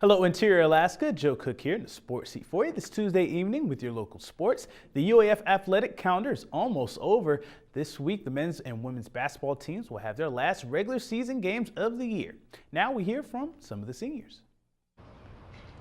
Hello, Interior Alaska. Joe Cook here in the sports seat for you this Tuesday evening with your local sports. The UAF athletic calendar is almost over. This week, the men's and women's basketball teams will have their last regular season games of the year. Now we hear from some of the seniors.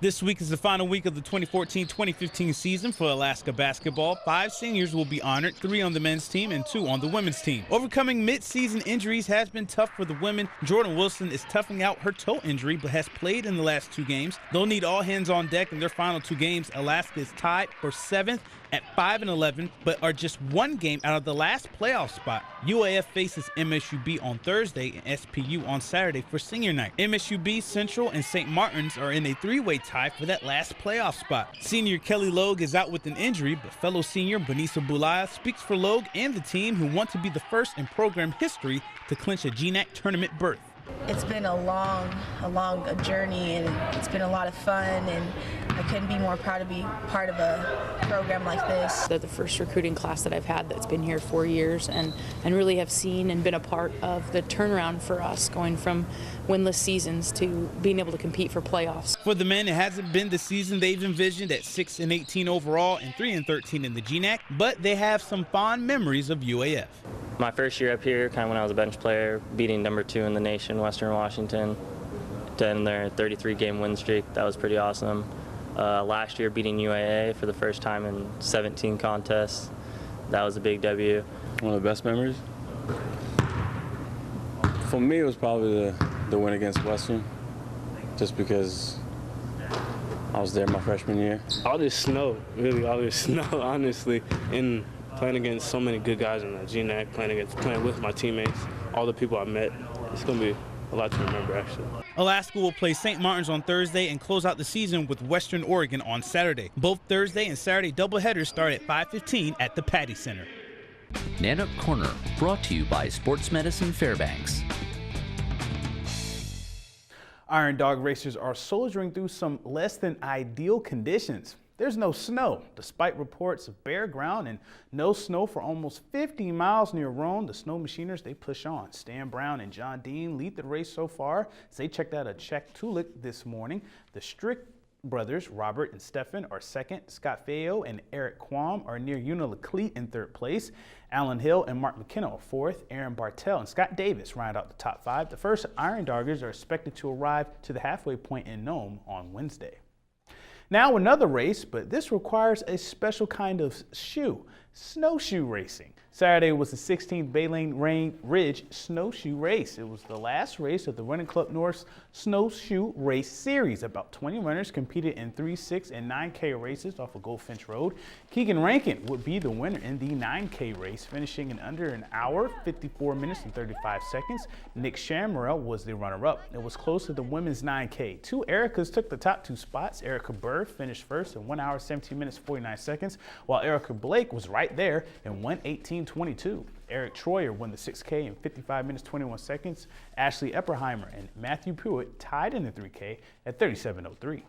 This week is the final week of the 2014-2015 season for Alaska basketball. 5 seniors will be honored, 3 on the men's team and 2 on the women's team. Overcoming mid-season injuries has been tough for the women. Jordan Wilson is toughing out her toe injury but has played in the last 2 games. They'll need all hands on deck in their final 2 games. Alaska is tied for 7th at 5-11, but are just 1 game out of the last playoff spot. UAF faces MSUB on Thursday and SPU on Saturday for senior night. MSUB, Central, and St. Martin's are in a 3-way tie for that last playoff spot. Senior Kelly Logue is out with an injury, but fellow senior Benisa Bulaya speaks for Logue and the team, who want to be the first in program history to clinch a GNAC tournament berth. It's been a long journey, and it's been a lot of fun, and I couldn't be more proud to be part of a program like this. They're the first recruiting class that I've had that's been here 4 years, and really have seen and been a part of the turnaround for us, going from winless seasons to being able to compete for playoffs. For the men, it hasn't been the season they've envisioned at 6-18 overall and 3-13 in the GNAC, but they have some fond memories of UAF. My first year up here, kind of when I was a bench player, beating number 2 in the nation, Western Washington, to end their 33-game win streak. That was pretty awesome. Last year, beating UAA for the first time in 17 contests. That was a big W. One of the best memories? For me, it was probably the win against Western, just because I was there my freshman year. All this snow, really all this snow, honestly, and playing against so many good guys in the GNAC, playing with my teammates, all the people I met. It's going to be a lot to remember, actually. Alaska will play St. Martin's on Thursday and close out the season with Western Oregon on Saturday. Both Thursday and Saturday doubleheaders start at 5:15 at the Patty Center. Nanook Corner, brought to you by Sports Medicine Fairbanks. Iron Dog racers are soldiering through some less than ideal conditions. There's no snow, despite reports of bare ground and no snow for almost 50 miles near Rome. The snow machiners, they push on. Stan Brown and John Dean lead the race so far as they checked out a Czech Tulik this morning. The Strick brothers, Robert and Stefan, are second. Scott Feo and Eric Quam are near Una Leclerc in 3rd place. Alan Hill and Mark McKenna are 4th. Aaron Bartell and Scott Davis round out the top 5. The first Iron Doggers are expected to arrive to the halfway point in Nome on Wednesday. Now another race, but this requires a special kind of shoe, snowshoe racing. Saturday was the 16th Baleen Ridge Snowshoe Race. It was the last race of the Running Club North's Snowshoe Race Series. About 20 runners competed in 3, 6, and 9K races off of Goldfinch Road. Keegan Rankin would be the winner in the 9K race, finishing in under an hour, 54 minutes and 35 seconds. Nick Shamrell was the runner-up. It was close to the women's 9K. 2 Ericas took the top 2 spots. Erica Burr finished first in 1 hour, 17 minutes, 49 seconds, while Erica Blake was right there in 1:18:22. Eric Troyer won the 6K in 55 minutes, 21 seconds. Ashley Epperheimer and Matthew Pruitt tied in the 3K at 37:03.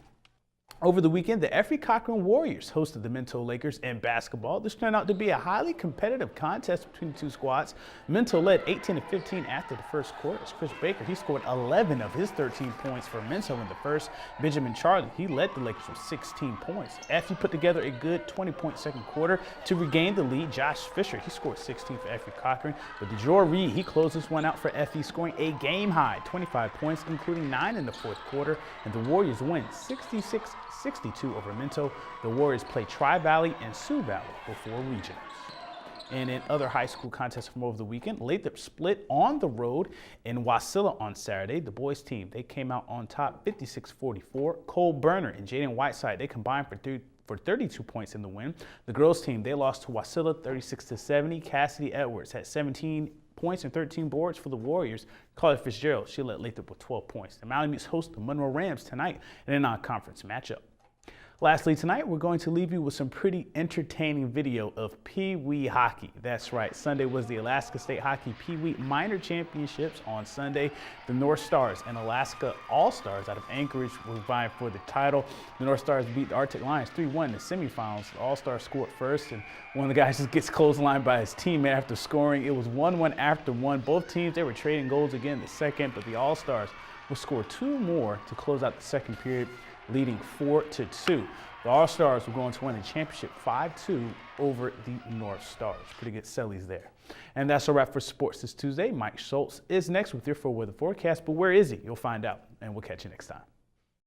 Over the weekend, the Effie Cochran Warriors hosted the Minto Lakers in basketball. This turned out to be a highly competitive contest between the 2 squads. Minto led 18-15 after the first quarter. As Chris Baker, he scored 11 of his 13 points for Minto in the first. Benjamin Charlie, he led the Lakers with 16 points. Effie put together a good 20-point second quarter to regain the lead. Josh Fisher, he scored 16 for Effie Cochran. But DeJour Reed, he closed this one out for Effie, scoring a game-high 25 points, including 9 in the 4th quarter. And the Warriors win 66-62 over Minto. The Warriors play Tri-Valley and Sioux Valley before regionals. And in other high school contests from over the weekend, Lathrop split on the road in Wasilla on Saturday. The boys team, they came out on top 56-44. Cole Burner and Jaden Whiteside, they combined for 32 points in the win. The girls team, they lost to Wasilla 36-70. Cassidy Edwards had 17 points and 13 boards for the Warriors. Carly Fitzgerald, she led Lathrop with 12 points. The Malamutes host the Monroe Rams tonight in a non-conference matchup. Lastly, tonight we're going to leave you with some pretty entertaining video of Pee Wee hockey. That's right, Sunday was the Alaska State Hockey Pee Wee Minor Championships on Sunday. The North Stars and Alaska All-Stars out of Anchorage were vying for the title. The North Stars beat the Arctic Lions 3-1 in the semifinals. The All-Stars scored first, and one of the guys just gets clotheslined by his teammate after scoring. It was 1-1 after one. Both teams, they were trading goals again in the second, but the All-Stars would score 2 more to close out the second period, leading 4-2. The All-Stars will go on to win the championship 5-2 over the North Stars. Pretty good sellies there. And that's a wrap for sports this Tuesday. Mike Schultz is next with your full weather forecast, but where is he? You'll find out, and we'll catch you next time.